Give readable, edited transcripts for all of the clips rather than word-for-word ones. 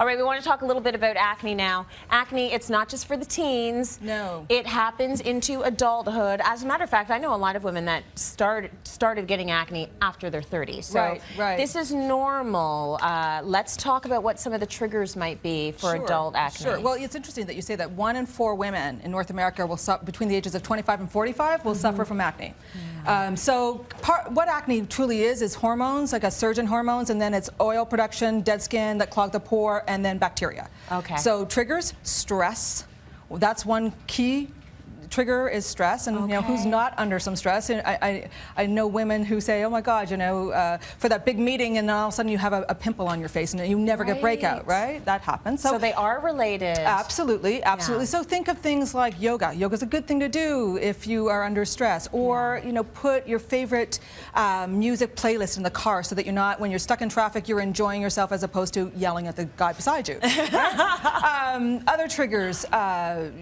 All right, we want to talk a little bit about acne now. Acne, it's not just for the teens. No. It happens into adulthood. As a matter of fact, I know a lot of women that started getting acne after their 30s. So right. This is normal. Let's talk about what some of the triggers might be for adult acne. Sure. Well, it's interesting that you say that 1 in 4 women in North America will between the ages of 25 and 45 will suffer from acne. Yeah. What acne truly is hormones, like a surge in hormones, and then it's oil production, dead skin that clog the pore, and then bacteria. Okay. So triggers, stress. That's one key trigger is stress, and you know, who's not under some stress? And I know women who say, oh my God, you know, for that big meeting, and then all of a sudden you have a pimple on your face and you never get breakout, right? That happens. So they are related. Absolutely, absolutely. Yeah. So think of things like yoga. Yoga's a good thing to do if you are under stress, or you know, put your favorite music playlist in the car so that you're not, when you're stuck in traffic, you're enjoying yourself as opposed to yelling at the guy beside you. Right? Other triggers,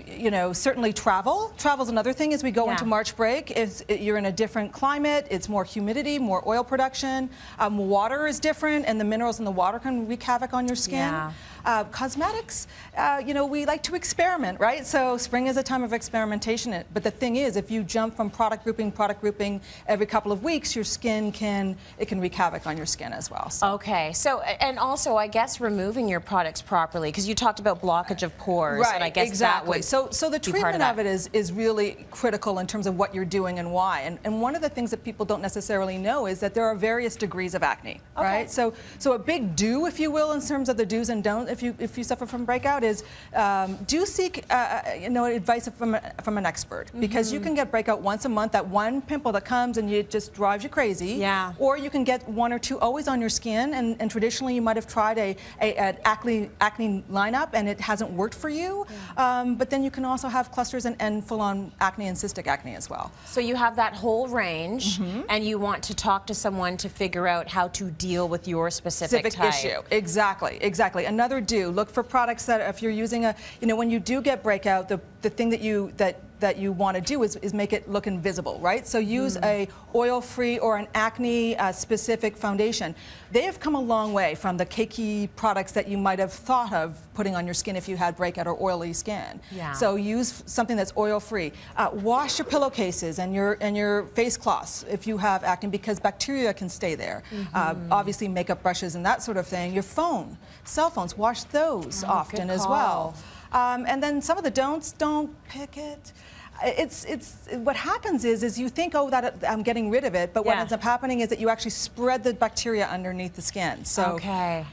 you know, certainly travel. Travel's another thing as we go into March break. You're in a different climate, it's more humidity, more oil production. Water is different, and the minerals in the water can wreak havoc on your skin. Yeah. Cosmetics, you know, we like to experiment, right? So spring is a time of experimentation. But the thing is, if you jump from product grouping every couple of weeks, your skin can wreak havoc on your skin as well. So. Okay, so, and also I guess removing your products properly, because you talked about blockage of pores, right, and I guess exactly. that would So the treatment of it is really critical in terms of what you're doing and why. And one of the things that people don't necessarily know is that there are various degrees of acne, right? So a big do, if you will, in terms of the do's and don'ts, if you suffer from breakout, is do seek you know, advice from an expert, because you can get breakout once a month, that one pimple that comes and it just drives you crazy. Yeah. Or you can get 1 or 2 always on your skin, and traditionally you might have tried an acne lineup and it hasn't worked for you. Yeah. But then you can also have clusters and full-on acne and cystic acne as well. So you have that whole range, and you want to talk to someone to figure out how to deal with your specific type. Issue. Exactly. Another do, look for products that if you're using you know, when you do get breakout, the thing that you want to do is make it look invisible, right? So use a oil-free or an acne-specific foundation. They have come a long way from the cakey products that you might have thought of putting on your skin if you had breakout or oily skin. Yeah. So use something that's oil-free. Wash your pillowcases and your face cloths if you have acne, because bacteria can stay there. Obviously, makeup brushes and that sort of thing. Your phone, cell phones, wash those often as well. And then some of the don'ts, don't pick it. It's what happens is you think, oh, that I'm getting rid of it, but what ends up happening is that you actually spread the bacteria underneath the skin. So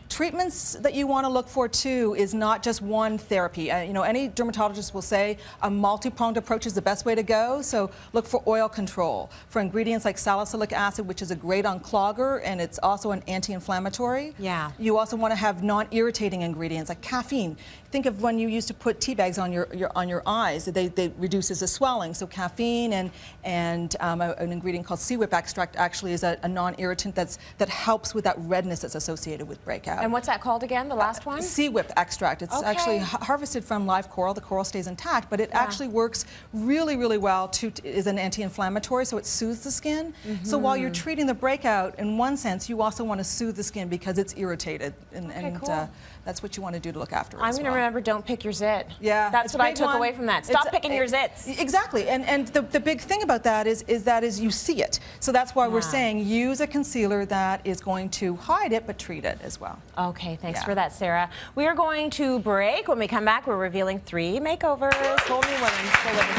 treatments that you want to look for too is not just one therapy. You know, any dermatologist will say a multi-pronged approach is the best way to go. So look for oil control, for ingredients like salicylic acid, which is a great unclogger, and it's also an anti-inflammatory. Yeah. You also want to have non-irritating ingredients like caffeine. Think of when you used to put tea bags on your eyes. They reduces the swelling. So caffeine and an ingredient called sea whip extract actually is a non-irritant that helps with that redness that's associated with breakout. And what's that called again, the last one? Sea whip extract. It's actually harvested from live coral. The coral stays intact, but it actually works really, really well is an anti-inflammatory, so it soothes the skin. So while you're treating the breakout, in one sense, you also want to soothe the skin because it's irritated, and that's what you want to do to look after it. I'm going to remember, don't pick your zit. Yeah. That's what I took away from that. Stop picking your zits. Exactly. And the big thing about that is you see it. So that's why we're saying use a concealer that is going to hide it but treat it as well. Okay, thanks for that, Sarah. We are going to break. When we come back, we're revealing 3 makeovers. Whole new women.